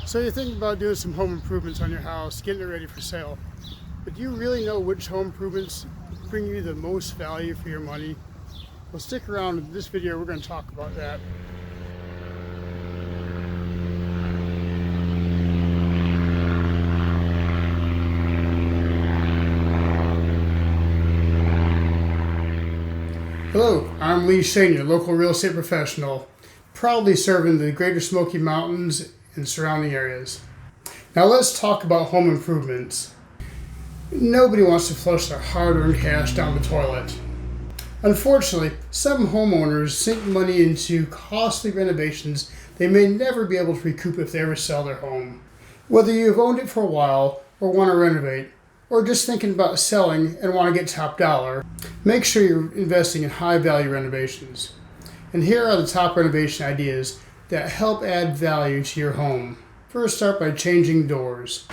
So you're thinking about doing some home improvements on your house, getting it ready for sale. But do you really know which home improvements bring you the most value for your money? Well, stick around in this video, we're going to talk about that. Hello, I'm Lee Shane, your local real estate professional, proudly serving the Greater Smoky Mountains and surrounding areas. Now let's talk about home improvements. Nobody wants to flush their hard-earned cash down the toilet. Unfortunately, some homeowners sink money into costly renovations they may never be able to recoup if they ever sell their home. Whether you've owned it for a while or want to renovate, or just thinking about selling and want to get top dollar, make sure you're investing in high-value renovations. And here are the top renovation ideas that help add value to your home. First, start by changing doors.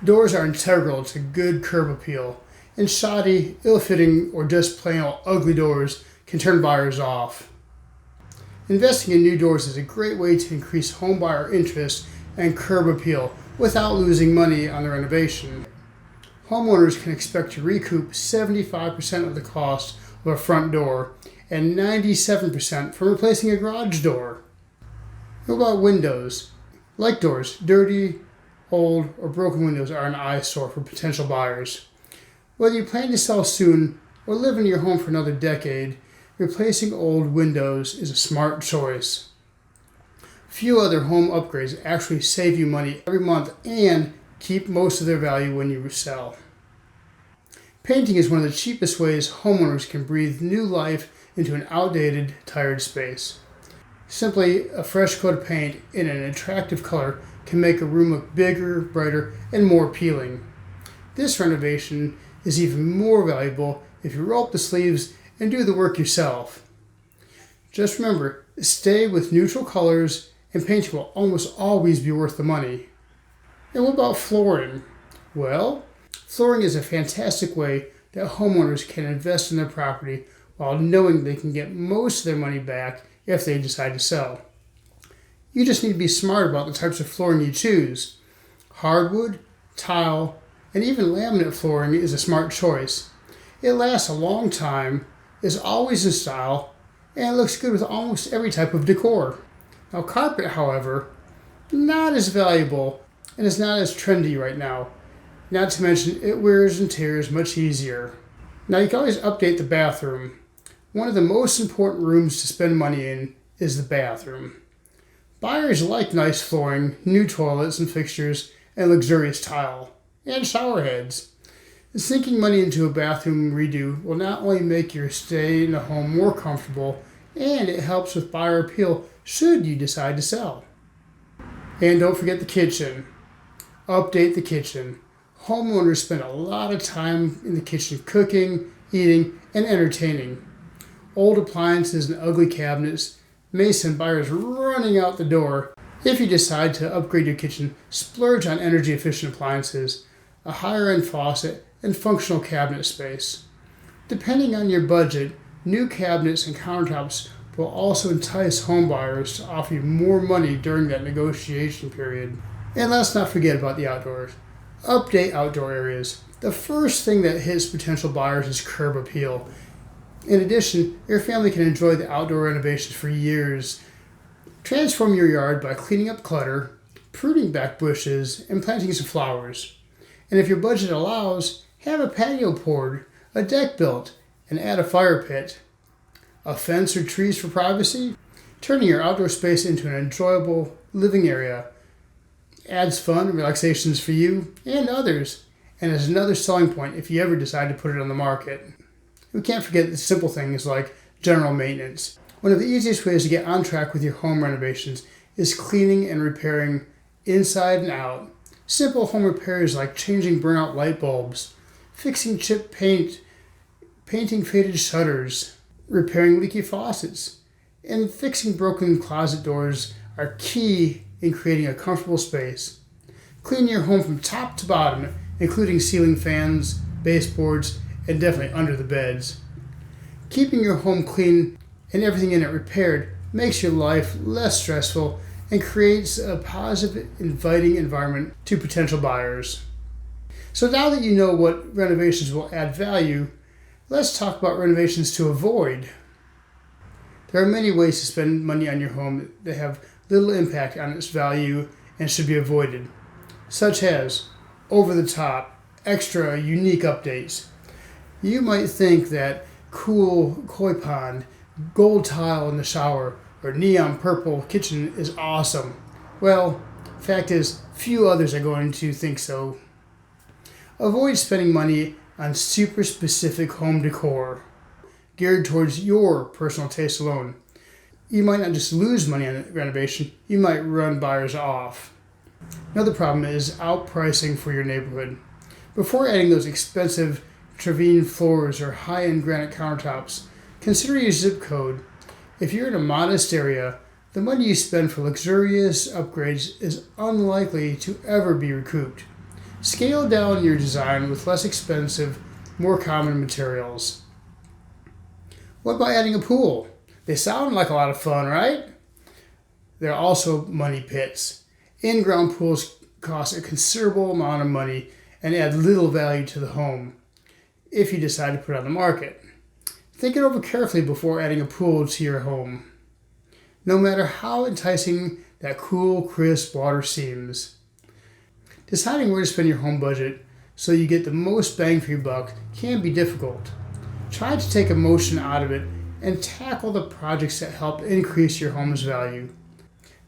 Doors are integral to good curb appeal, and shoddy, ill-fitting, or just plain old ugly doors can turn buyers off. Investing in new doors is a great way to increase home buyer interest and curb appeal without losing money on the renovation. Homeowners can expect to recoup 75% of the cost of a front door and 97% from replacing a garage door. What about windows? Like doors, dirty, old, or broken windows are an eyesore for potential buyers. Whether you plan to sell soon or live in your home for another decade, replacing old windows is a smart choice. Few other home upgrades actually save you money every month and keep most of their value when you sell. Painting is one of the cheapest ways homeowners can breathe new life into an outdated, tired space. Simply a fresh coat of paint in an attractive color can make a room look bigger, brighter, and more appealing. This renovation is even more valuable if you roll up the sleeves and do the work yourself. Just remember, stay with neutral colors and painting will almost always be worth the money. And what about flooring? Well, flooring is a fantastic way that homeowners can invest in their property while knowing they can get most of their money back if they decide to sell. You just need to be smart about the types of flooring you choose. Hardwood, tile, and even laminate flooring is a smart choice. It lasts a long time, is always in style, and looks good with almost every type of decor. Now carpet, however, not as valuable and is not as trendy right now. Not to mention it wears and tears much easier. Now you can always update the bathroom. One of the most important rooms to spend money in is the bathroom. Buyers like nice flooring, new toilets and fixtures, and luxurious tile, and shower heads. Sinking money into a bathroom redo will not only make your stay in the home more comfortable, and it helps with buyer appeal should you decide to sell. And don't forget the kitchen. Update the kitchen. Homeowners spend a lot of time in the kitchen cooking, eating, and entertaining. Old appliances and ugly cabinets may send buyers running out the door. If you decide to upgrade your kitchen, splurge on energy-efficient appliances, a higher-end faucet, and functional cabinet space. Depending on your budget, new cabinets and countertops will also entice home buyers to offer you more money during that negotiation period. And let's not forget about the outdoors. Update outdoor areas. The first thing that hits potential buyers is curb appeal. In addition, your family can enjoy the outdoor renovations for years. Transform your yard by cleaning up clutter, pruning back bushes, and planting some flowers. And if your budget allows, have a patio poured, a deck built, and add a fire pit. A fence or trees for privacy? Turning your outdoor space into an enjoyable living area adds fun and relaxations for you and others, and is another selling point if you ever decide to put it on the market. We can't forget the simple things like general maintenance. One of the easiest ways to get on track with your home renovations is cleaning and repairing inside and out. Simple home repairs like changing burnout light bulbs, fixing chipped paint, painting faded shutters, repairing leaky faucets, and fixing broken closet doors are key in creating a comfortable space. Clean your home from top to bottom, including ceiling fans, baseboards, and definitely under the beds. Keeping your home clean and everything in it repaired makes your life less stressful and creates a positive, inviting environment to potential buyers. So now that you know what renovations will add value, let's talk about renovations to avoid. There are many ways to spend money on your home that have little impact on its value and should be avoided, such as over-the-top, extra, unique updates. You might think that cool koi pond, gold tile in the shower, or neon purple kitchen is awesome. Well, fact is, few others are going to think so. Avoid spending money on super specific home decor geared towards your personal taste alone. You might not just lose money on renovation, you might run buyers off. Another problem is outpricing for your neighborhood. Before adding those expensive Trevine floors or high-end granite countertops, consider your zip code. If you're in a modest area, the money you spend for luxurious upgrades is unlikely to ever be recouped. Scale down your design with less expensive, more common materials. What about adding a pool? They sound like a lot of fun, right? They're also money pits. In-ground pools cost a considerable amount of money and add little value to the home if you decide to put it on the market. Think it over carefully before adding a pool to your home. No matter how enticing that cool, crisp water seems, deciding where to spend your home budget so you get the most bang for your buck can be difficult. Try to take emotion out of it and tackle the projects that help increase your home's value.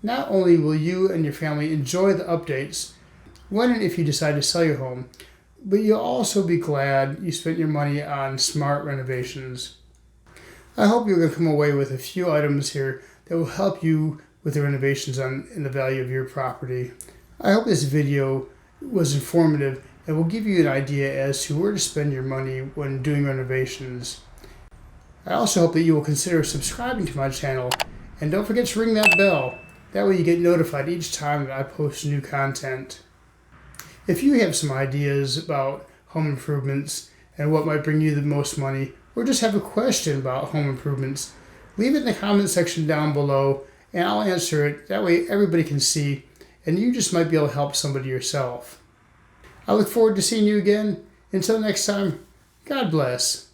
Not only will you and your family enjoy the updates when and if you decide to sell your home, but you'll also be glad you spent your money on smart renovations. I hope you're going to come away with a few items here that will help you with the renovations and the value of your property. I hope this video was informative and will give you an idea as to where to spend your money when doing renovations. I also hope that you will consider subscribing to my channel, and don't forget to ring that bell. That way you get notified each time that I post new content. If you have some ideas about home improvements and what might bring you the most money, or just have a question about home improvements, leave it in the comment section down below and I'll answer it. That way everybody can see, and you just might be able to help somebody yourself. I look forward to seeing you again. Until next time, God bless.